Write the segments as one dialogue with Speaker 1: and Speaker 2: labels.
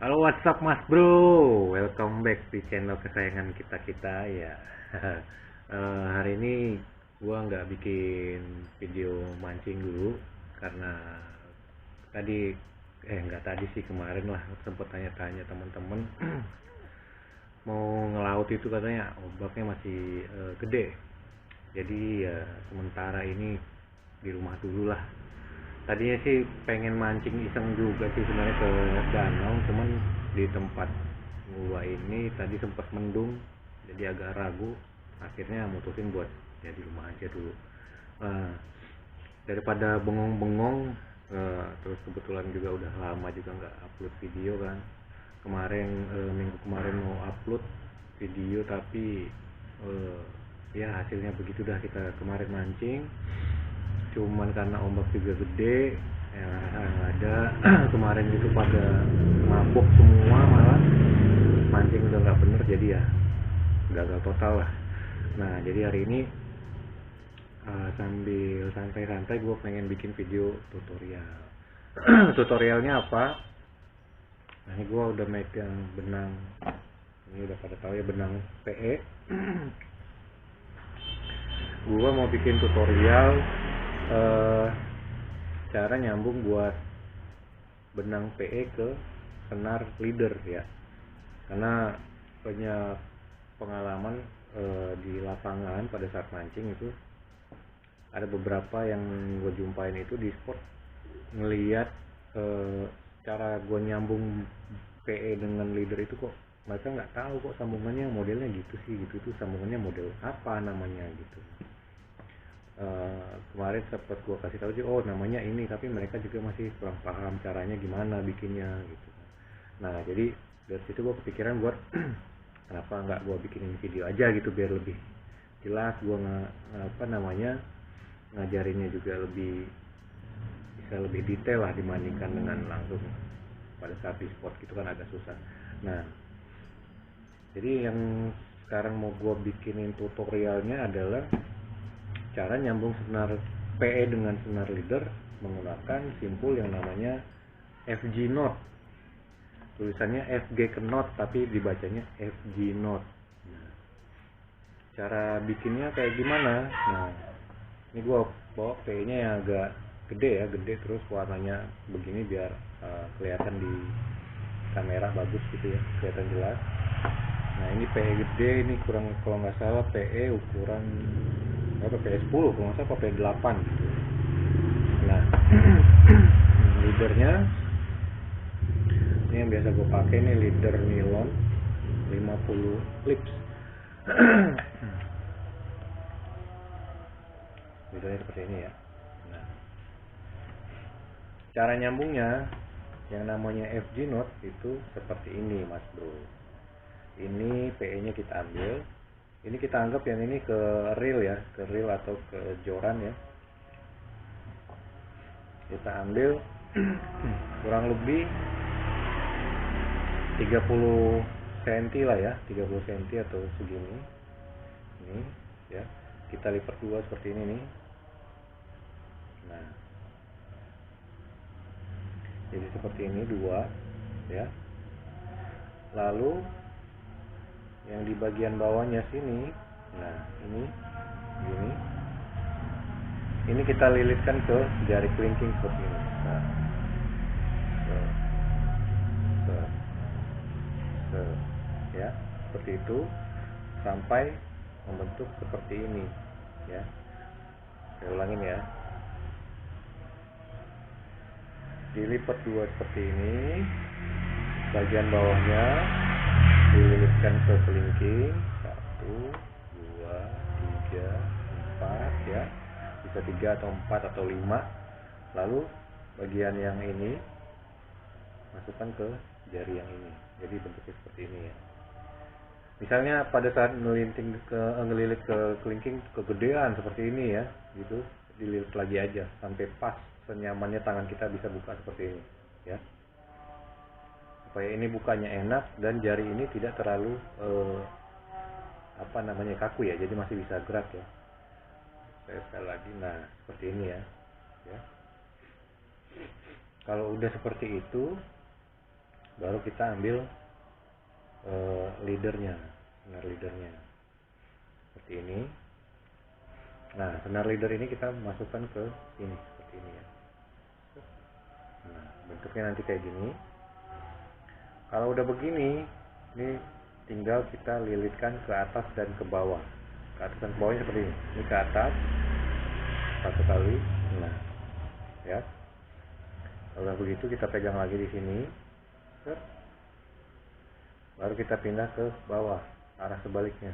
Speaker 1: Halo, WhatsApp Mas Bro, welcome back di channel kesayangan kita ya. Hari ini gua nggak bikin video mancing dulu karena tadi nggak tadi sih, kemarin lah sempet tanya-tanya teman-teman mau ngelaut itu katanya ombaknya masih gede. Jadi ya sementara ini di rumah dulu lah. Tadinya sih pengen mancing iseng juga sih sebenarnya ke danau, cuman di tempat gua ini tadi sempat mendung jadi agak ragu, akhirnya mutusin buat ya di rumah aja dulu. Eh, Daripada bengong-bengong, terus kebetulan juga udah lama juga nggak upload video kan. Kemarin minggu kemarin mau upload video tapi eh, ya hasilnya begitu dah. Kita kemarin mancing cuman karena ombak juga gede yang ada kemarin itu pada mabok semua, malah mancing udah nggak bener, jadi ya gagal total lah. Nah jadi hari ini sambil santai-santai gue pengen bikin video tutorial. Tutorialnya apa? Nah ini gue udah megang benang, ini udah pada tahu ya, benang PE. Gue mau bikin tutorial cara nyambung buat benang PE ke senar leader ya, karena banyak pengalaman di lapangan pada saat mancing itu ada beberapa yang gue jumpain itu di spot, ngeliat cara gue nyambung PE dengan leader itu kok mereka nggak tahu kok sambungannya modelnya gitu sih, gitu tuh sambungannya model apa namanya gitu. Kemarin sempat gue kasih tahu sih, oh namanya ini, tapi mereka juga masih kurang paham caranya gimana bikinnya gitu. Nah jadi dari situ gue kepikiran buat kenapa nggak gue bikinin video aja gitu biar lebih jelas, gue ngajarinnya juga lebih bisa lebih detail lah dibandingkan dengan langsung pada saat di spot gitu kan agak susah. Nah jadi yang sekarang mau gue bikinin tutorialnya adalah cara nyambung senar PE dengan senar leader menggunakan simpul yang namanya FG knot. Tulisannya FG knot tapi dibacanya FG knot. Nah, cara bikinnya kayak gimana? Nah, ini gua bawa PE-nya yang agak gede terus warnanya begini biar kelihatan di kamera bagus gitu ya, kelihatan jelas. Nah ini PE gede, ini kurang, kalau nggak salah PE ukuran PE 10 kalau nggak salah, PE 8 gitu. Nah leadernya ini yang biasa gue pakai nih, leader nilon 50 lips. leadernya seperti ini ya. Nah cara nyambungnya yang namanya FG knot itu seperti ini Mas Bro. Ini PE nya kita ambil, ini kita anggap yang ini ke reel ya, ke reel atau ke joran ya. Kita ambil kurang lebih 30 cm lah ya, 30 cm atau segini. Ini ya, kita lipat dua seperti ini nih. Nah jadi seperti ini dua ya. Lalu yang di bagian bawahnya sini, nah ini kita lilitkan ke jari kelingking seperti ini. Nah, ya seperti itu sampai membentuk seperti ini ya. Saya ulangin ya, dilipat dua seperti ini, bagian bawahnya dililitkan ke kelingking 1, 2, 3, 4 ya, bisa 3 atau 4 atau 5. Lalu bagian yang ini masukkan ke jari yang ini, jadi bentuknya seperti ini ya. Misalnya pada saat ngelilit ke kelingking kegedean seperti ini ya, gitu dililit lagi aja sampai pas senyamannya tangan kita bisa buka seperti ini ya, supaya ini bukanya enak dan jari ini tidak terlalu kaku ya, jadi masih bisa gerak ya. Saya sekali lagi, nah seperti ini ya. Kalau udah seperti itu, baru kita ambil leadernya, senar leadernya seperti ini. Nah, senar leader ini kita masukkan ke sini seperti ini ya. Nah, bentuknya nanti kayak gini. Kalau udah begini, ini tinggal kita lilitkan ke atas dan ke bawah. Ke atas dan ke bawahnya seperti ini. Ini ke atas satu kali. Nah, ya. Kalau begitu kita pegang lagi di sini. Baru kita pindah ke bawah, arah sebaliknya.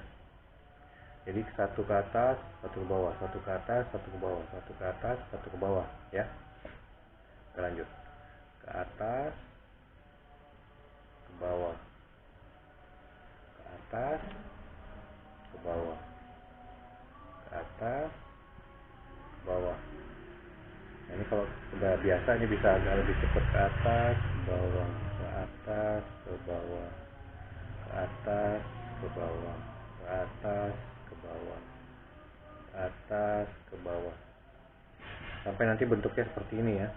Speaker 1: Jadi satu ke atas, satu ke bawah, satu ke atas, satu ke bawah, satu ke atas, satu ke bawah, ya. Kita lanjut. Ke atas, ke bawah. Ke atas, ke bawah. Ke atas, ke bawah. Nah, ini kalau sudah biasa ini bisa agak lebih cepat, ke atas, ke bawah, ke atas, ke bawah, ke atas, ke bawah, ke atas, ke bawah, ke atas, ke bawah, sampai nanti bentuknya seperti ini ya.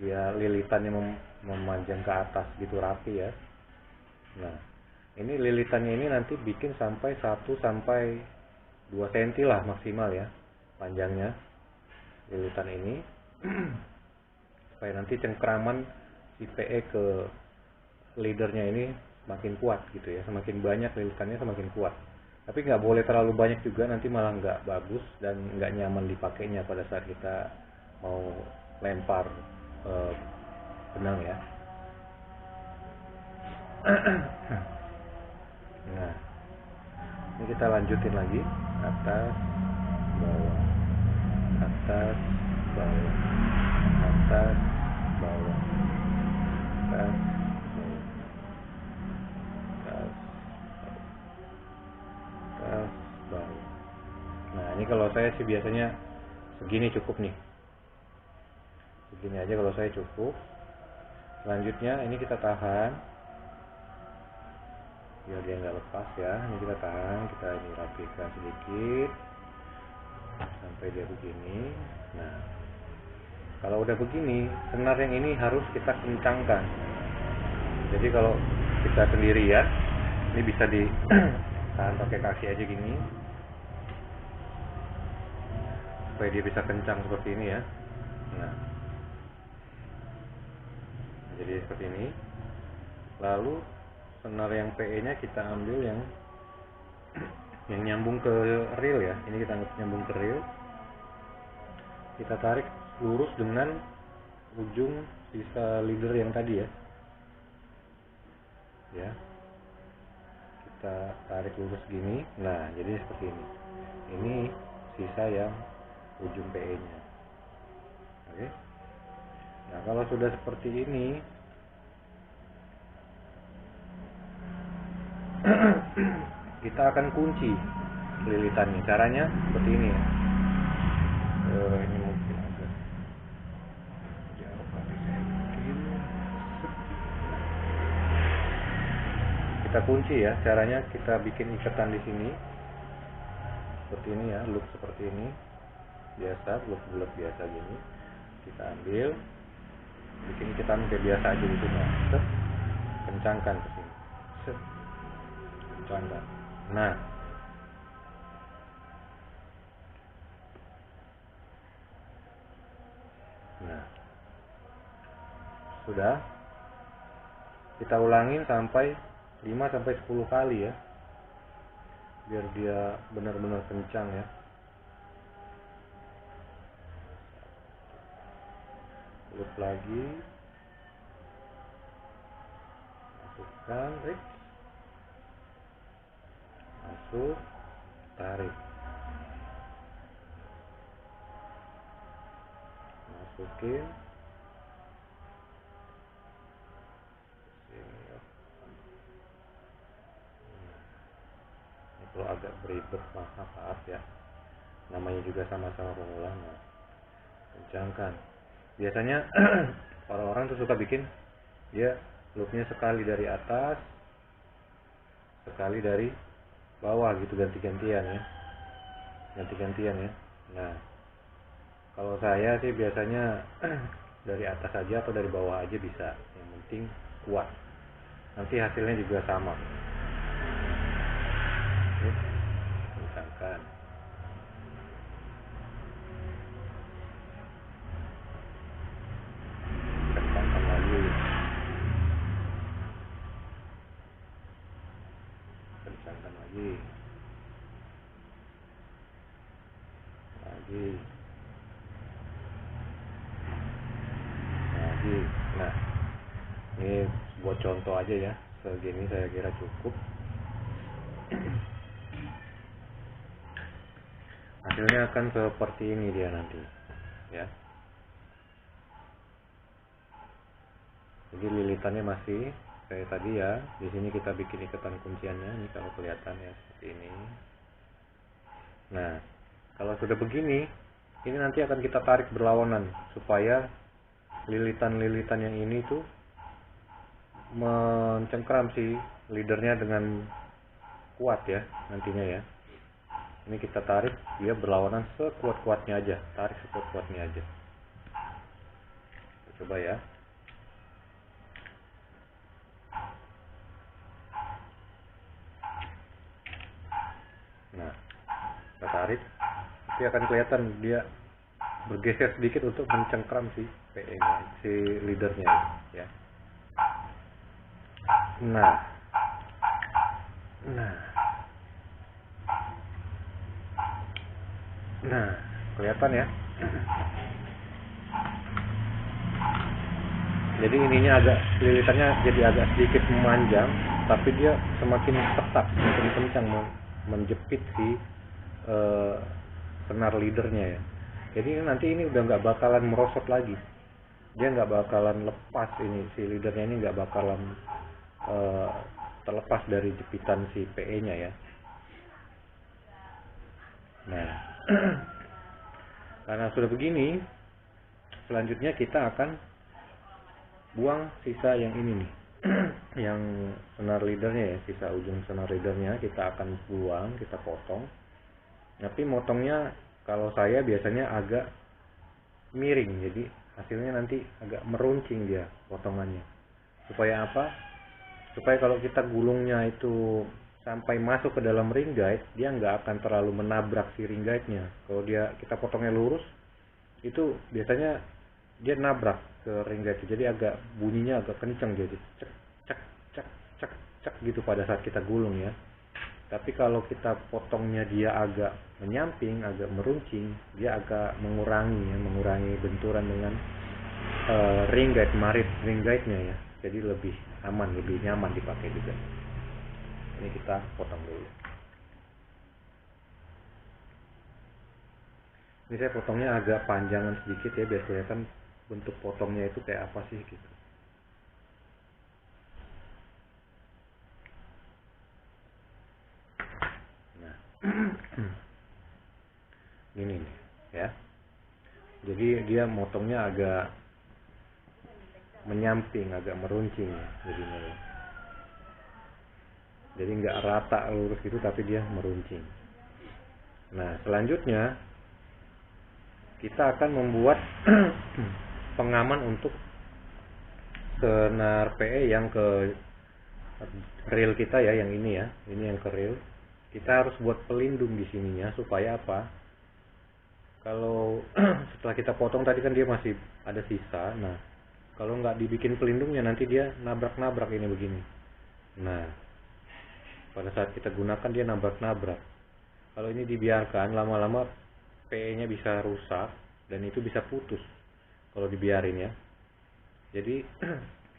Speaker 1: Dia lilitannya memanjang ke atas gitu, rapi ya. Nah, ini lilitannya ini nanti bikin sampai 1 sampai 2 cm lah maksimal ya panjangnya lilitan ini. Supaya nanti cengkraman si PE ke leadernya ini semakin kuat gitu ya. Semakin banyak lilitannya semakin kuat. Tapi nggak boleh terlalu banyak juga, nanti malah nggak bagus dan nggak nyaman dipakainya pada saat kita mau lempar benang ya. Nah, ini kita lanjutin lagi, atas, bawah, atas, bawah, atas, bawah, atas, bawah, atas, atas, bawah. Nah, ini kalau saya sih biasanya segini cukup nih. Segini aja kalau saya cukup. Selanjutnya ini kita tahan biar dia nggak lepas ya. Ini kita tahan, kita ini rapikan sedikit sampai dia begini. Nah, kalau udah begini, senar yang ini harus kita kencangkan. Jadi kalau kita sendiri ya, ini bisa ditahan pakai kaki aja gini supaya dia bisa kencang seperti ini ya. Nah, jadi seperti ini. Lalu senar yang PE nya kita ambil yang nyambung ke reel ya. Ini kita nyambung ke reel. Kita tarik lurus dengan ujung sisa leader yang tadi ya. Ya. Kita tarik lurus gini. Nah, jadi seperti ini. Ini sisa yang ujung PE nya. Oke. Nah, kalau sudah seperti ini, kita akan kunci lilitannya. Caranya seperti ini ya. Ini mungkin agak jauh kali saya bikin. Kita kunci ya. Caranya kita bikin ikatan di sini. Seperti ini ya, loop seperti ini. Biasa, loop bulat biasa gini. Kita ambil, bikin ikatan kayak biasa aja gitu ya. Kencangkan ke sini. Kencangkan. Nah, sudah. Kita ulangin sampai 5 sampai 10 kali ya. Biar dia benar-benar kencang ya. Loop lagi. Masukkan, masuk, tarik, masukin sini ya. Ini kalau agak beribet maaf ya, namanya juga sama-sama pemula. Nah, kencangkan. Biasanya orang-orang tuh suka bikin dia loopnya sekali dari atas, sekali dari bawah gitu, ganti-gantian ya. Ganti-gantian ya. Nah, kalau saya sih biasanya dari atas aja atau dari bawah aja bisa, yang penting kuat, nanti hasilnya juga sama. Oke, kencangkan. Kencangkan lagi. Kencangkan lagi. Lagi. Lagi. Nah, ini buat contoh aja ya, segini saya kira cukup. Hasilnya akan seperti ini dia nanti, ya. Jadi lilitannya masih kayak tadi ya. Di sini kita bikin ikatan kunciannya, ini kalau kelihatan ya seperti ini. Nah, kalau sudah begini, ini nanti akan kita tarik berlawanan supaya lilitan-lilitan yang ini tuh mencengkram si leadernya dengan kuat ya nantinya ya. Ini kita tarik, dia berlawanan sekuat-kuatnya aja, tarik sekuat-kuatnya aja. Kita coba ya. Nah, kita tarik, nanti akan kelihatan dia bergeser sedikit untuk mencengkram si PE-nya, si leadernya ya. Nah, kelihatan ya. Jadi ininya lilitannya jadi agak sedikit memanjang, tapi dia semakin ketat, semakin kencang menjepit si senar leadernya ya. Jadi nanti ini udah nggak bakalan merosot lagi, dia nggak bakalan lepas, ini si leadernya ini nggak bakalan terlepas dari jepitan si PE-nya ya. Nah, karena sudah begini, selanjutnya kita akan buang sisa yang ini nih, yang senar leadernya ya, sisa ujung senar leadernya kita akan buang, kita potong. Tapi motongnya kalau saya biasanya agak miring, jadi hasilnya nanti agak meruncing dia potongannya. Supaya apa? Supaya kalau kita gulungnya itu sampai masuk ke dalam ring guide, dia nggak akan terlalu menabrak si ring guide-nya. Kalau kita potongnya lurus, itu biasanya dia nabrak ke ring guide, jadi agak bunyinya agak kencang, jadi cek cek cek cek cek gitu pada saat kita gulung ya. Tapi kalau kita potongnya dia agak menyamping, agak meruncing, dia agak mengurangi benturan dengan ring guide, marit ring guide-nya ya. Jadi lebih aman, lebih nyaman dipakai juga. Ini kita potong dulu. Ini saya potongnya agak panjangan sedikit ya, biar kelihatan bentuk potongnya itu kayak apa sih gitu. Nah, ini nih ya. Jadi dia motongnya agak menyamping, agak meruncing jadinya ya. Jadi nggak rata lurus gitu, tapi dia meruncing. Nah, selanjutnya kita akan membuat pengaman untuk senar PE yang ke reel kita ya, yang ini ya. Ini yang ke reel. Kita harus buat pelindung di sininya supaya apa? Kalau setelah kita potong tadi kan dia masih ada sisa. Nah, kalau nggak dibikin pelindungnya nanti dia nabrak-nabrak ini begini. Nah, pada saat kita gunakan dia nabrak-nabrak. Kalau ini dibiarkan lama-lama PE-nya bisa rusak dan itu bisa putus kalau dibiarin ya. Jadi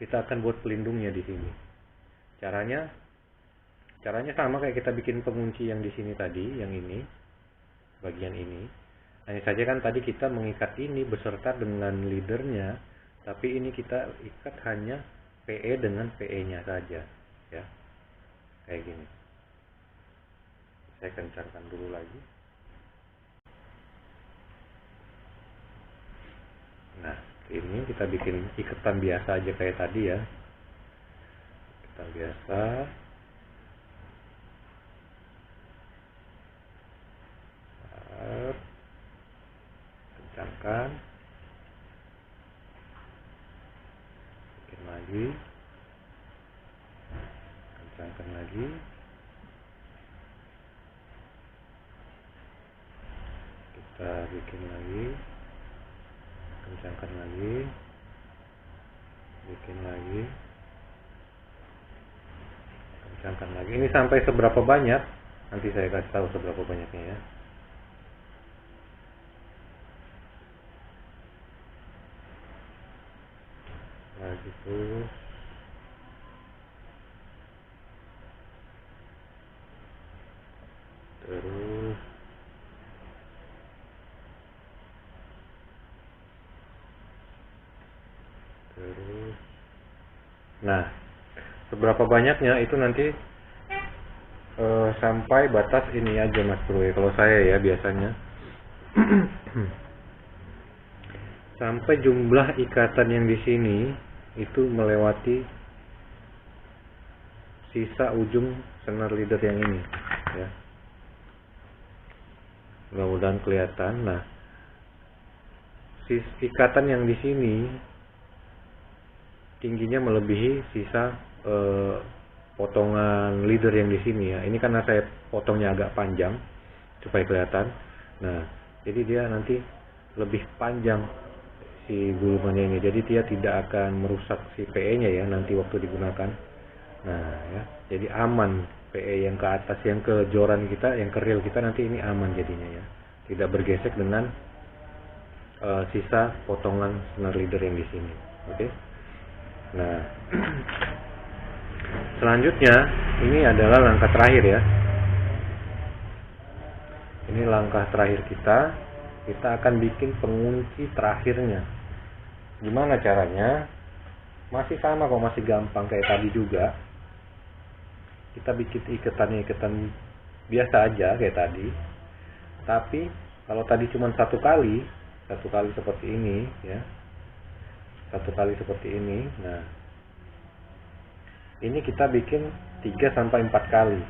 Speaker 1: kita akan buat pelindungnya di sini. Caranya sama kayak kita bikin pengunci yang di sini tadi, yang ini, bagian ini. Hanya saja kan tadi kita mengikat ini beserta dengan leadernya, tapi ini kita ikat hanya PE dengan PE-nya saja, ya. Kayak gini. Saya kencangkan dulu lagi. Nah, ini kita bikin ikatan biasa aja kayak tadi ya. Ikatan biasa. Kencangkan. lagi, kencangkan lagi, kita bikin lagi, kencangkan lagi, bikin lagi, kencangkan lagi. Ini sampai seberapa banyak? Nanti saya kasih tahu seberapa banyaknya ya. Lagi terus. Terus. Terus. Nah, seberapa banyaknya itu nanti sampai batas ini aja Mas Bro ya. Kalau saya ya biasanya sampai jumlah ikatan yang di sini itu melewati sisa ujung senar leader yang ini ya. Mudah-mudahan kelihatan. Nah, ikatan yang di sini tingginya melebihi sisa potongan leader yang di sini ya. Ini karena saya potongnya agak panjang supaya kelihatan. Nah, jadi dia nanti lebih panjang si gulungannya ini. Jadi dia tidak akan merusak si PE-nya ya nanti waktu digunakan. Nah, ya. Jadi aman PE yang ke atas, yang ke joran kita, yang ke reel kita nanti ini aman jadinya ya. Tidak bergesek dengan sisa potongan senar leader yang di sini. Oke. Nah, selanjutnya ini adalah langkah terakhir ya. Ini langkah terakhir kita. Kita akan bikin pengunci terakhirnya. Gimana caranya? Masih sama kok, masih gampang kayak tadi juga. Kita bikin ikatan biasa aja kayak tadi. Tapi kalau tadi cuma satu kali seperti ini ya. Satu kali seperti ini. Nah, ini kita bikin 3 sampai 4 kali.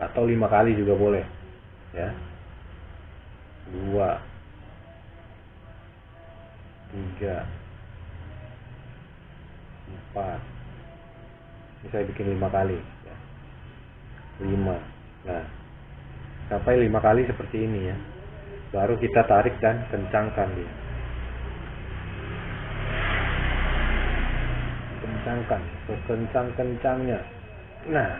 Speaker 1: Atau 5 kali juga boleh. Ya. 2 3 4. Ini saya bikin 5 kali ya. 5. Nah, sampai 5 kali seperti ini ya. Baru kita tarik dan kencangkan dia. Kencangkan sekencang-kencangnya. Nah,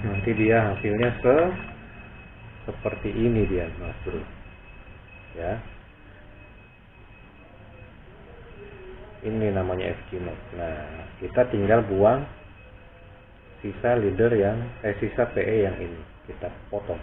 Speaker 1: nanti dia hasilnya seperti ini dia Mas Bro ya. Ini namanya FG Note. Nah, kita tinggal buang sisa leader yang sisa PE yang ini kita potong.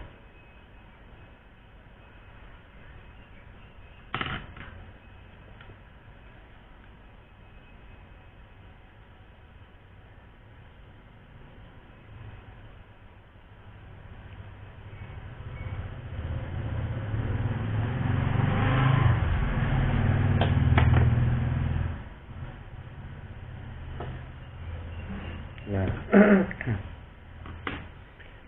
Speaker 1: Nah,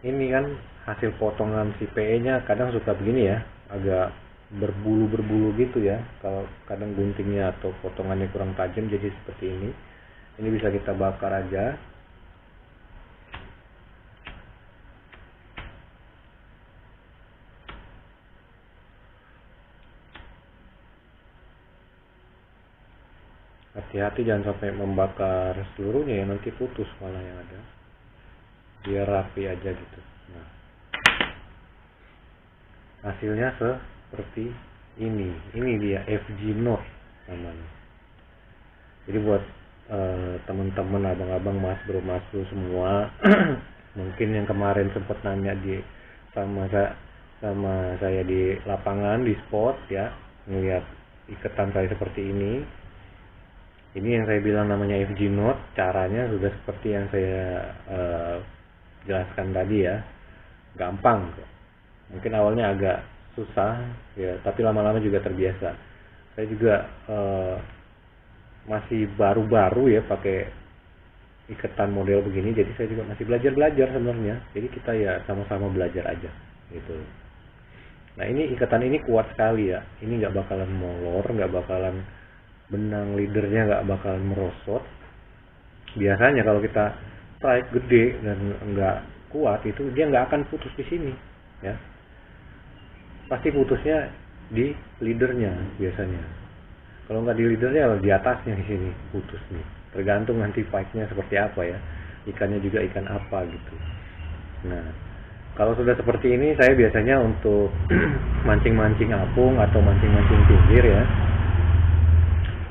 Speaker 1: ini kan hasil potongan si PE-nya kadang suka begini ya, agak berbulu-berbulu gitu ya. Kalau kadang guntingnya atau potongannya kurang tajam jadi seperti ini. Ini bisa kita bakar aja. Hati-hati jangan sampai membakar seluruhnya ya, nanti putus malah yang ada. Biar rapi aja gitu. Nah, hasilnya seperti ini. Ini dia FG Note namanya. Jadi buat teman-teman, abang-abang, mas bro semua, mungkin yang kemarin sempat nanya sama saya di lapangan di spot ya, ngelihat ikatan saya seperti ini. Ini yang saya bilang namanya FG Note. Caranya sudah seperti yang saya jelaskan tadi ya. Gampang. Mungkin awalnya agak susah ya, tapi lama-lama juga terbiasa. Saya juga masih baru-baru ya pakai ikatan model begini, jadi saya juga masih belajar sebenarnya. Jadi kita ya sama-sama belajar aja gitu. Nah ini ikatan ini kuat sekali ya, ini nggak bakalan molor, nggak bakalan benang leadernya nggak bakalan merosot. Biasanya kalau kita strike gede dan nggak kuat itu dia nggak akan putus di sini ya, pasti putusnya di leadernya biasanya. Kalau nggak di leadernya di atasnya di sini putus nih, tergantung nanti fight-nya seperti apa ya, ikannya juga ikan apa gitu. Nah kalau sudah seperti ini saya biasanya untuk mancing-mancing apung atau mancing-mancing pinggir ya,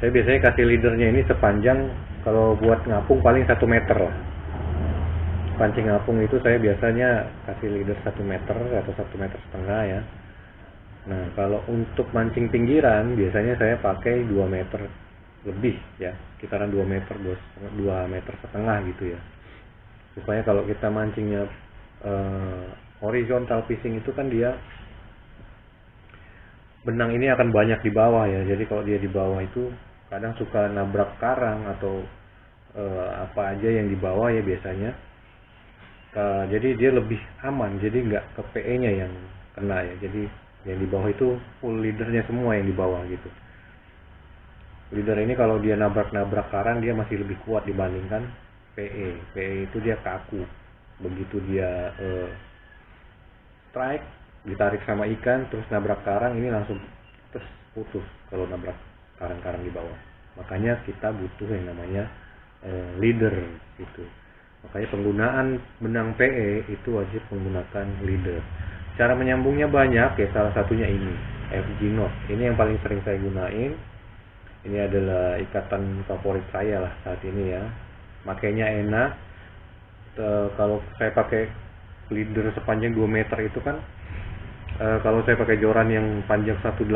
Speaker 1: saya biasanya kasih leadernya ini sepanjang, kalau buat ngapung paling 1 meter lah. Pancing ngapung itu saya biasanya kasih leader 1 meter atau 1,5 meter ya. Nah kalau untuk mancing pinggiran biasanya saya pakai 2 meter lebih ya, sekitaran 2 meter, 2,5 meter gitu ya, supaya kalau kita mancingnya horizontal fishing itu kan dia benang ini akan banyak di bawah ya, jadi kalau dia di bawah itu kadang suka nabrak karang atau apa aja yang di bawah ya biasanya. Jadi dia lebih aman, jadi nggak ke PE nya yang kena ya, jadi yang di bawah itu full leadernya semua yang di bawah gitu. Leader ini kalau dia nabrak-nabrak karang dia masih lebih kuat dibandingkan PE. PE itu dia kaku, begitu dia strike ditarik sama ikan terus nabrak karang ini langsung terus putus kalau nabrak karang-karang di bawah. Makanya kita butuh yang namanya leader gitu. Makanya penggunaan benang PE itu wajib menggunakan leader. Cara menyambungnya banyak ya, salah satunya ini FG knot. Ini yang paling sering saya gunain. Ini adalah ikatan favorit saya lah saat ini ya. Makainya enak. Kalau saya pakai leader sepanjang 2 meter itu kan, kalau saya pakai joran yang panjang 180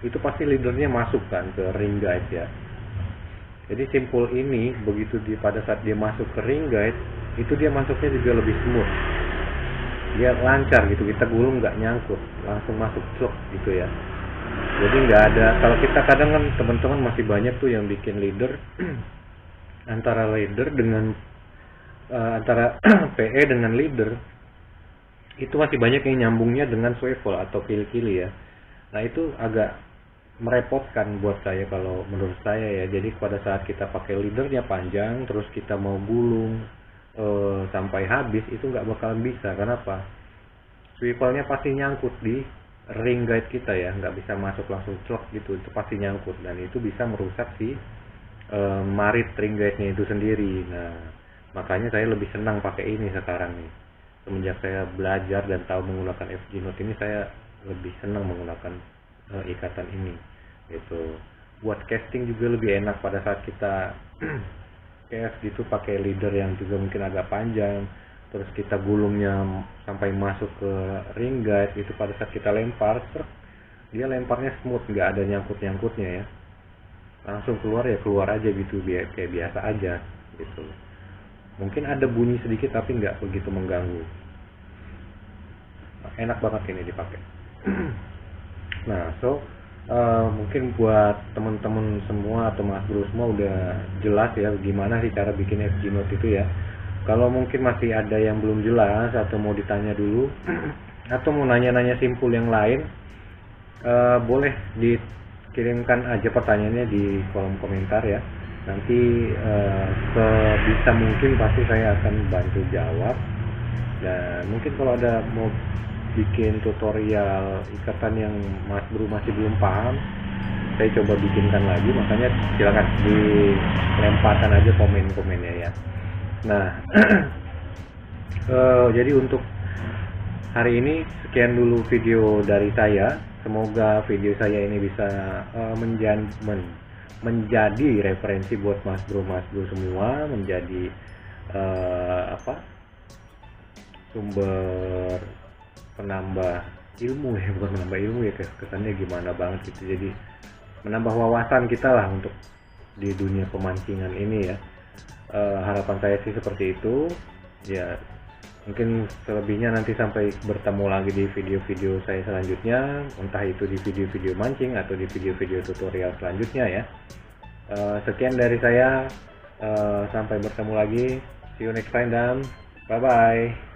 Speaker 1: itu pasti leadernya masuk kan ke ring guide ya. Jadi simpul ini begitu pada saat dia masuk ke ring guide itu dia masuknya juga lebih smooth, dia lancar gitu, kita gulung nggak nyangkut, langsung masuk cuk gitu ya. Jadi nggak ada, kalau kita kadang kan teman-teman masih banyak tuh yang bikin leader antara leader dengan antara PE dengan leader itu masih banyak yang nyambungnya dengan swivel atau kili-kili ya. Nah itu agak merepotkan buat saya kalau menurut saya ya. Jadi pada saat kita pakai leadernya panjang terus kita mau gulung sampai habis itu nggak bakalan bisa. Kenapa? Swivelnya pasti nyangkut di ring guide kita ya, nggak bisa masuk langsung clok gitu, itu pasti nyangkut dan itu bisa merusak si marit ring guide-nya itu sendiri. Nah makanya saya lebih senang pakai ini sekarang nih. Semenjak saya belajar dan tahu menggunakan FG knot ini, saya lebih senang menggunakan ikatan ini gitu. Buat casting juga lebih enak pada saat kita cast gitu pakai leader yang juga mungkin agak panjang, terus kita gulungnya sampai masuk ke ring guide itu, pada saat kita lempar dia lemparnya smooth, nggak ada nyangkut-nyangkutnya ya, langsung keluar ya keluar aja gitu, kayak biasa aja gitu. Mungkin ada bunyi sedikit tapi nggak begitu mengganggu. Enak banget ini dipakai. Nah, mungkin buat teman-teman semua atau Mas Bro semua udah jelas ya gimana sih cara bikin FG knot itu ya. Kalau mungkin masih ada yang belum jelas atau mau ditanya dulu atau mau nanya-nanya simpul yang lain, boleh dikirimkan aja pertanyaannya di kolom komentar ya. Nanti sebisa mungkin pasti saya akan bantu jawab. Dan mungkin kalau ada mau bikin tutorial ikatan yang Mas Bro masih belum paham, saya coba bikinkan lagi, makanya silakan dilemparkan aja komen-komennya ya. Nah jadi untuk hari ini sekian dulu video dari saya. Semoga video saya ini bisa menjadi referensi buat Mas Bro semua, menjadi sumber penambah ilmu ya, bukan menambah ilmu ya, kesannya gimana banget gitu. Jadi menambah wawasan kita lah untuk di dunia pemancingan ini ya. Harapan saya sih seperti itu ya. Mungkin selebihnya nanti sampai bertemu lagi di video-video saya selanjutnya, entah itu di video-video mancing atau di video-video tutorial selanjutnya ya. Sekian dari saya, sampai bertemu lagi, see you next time dan bye bye.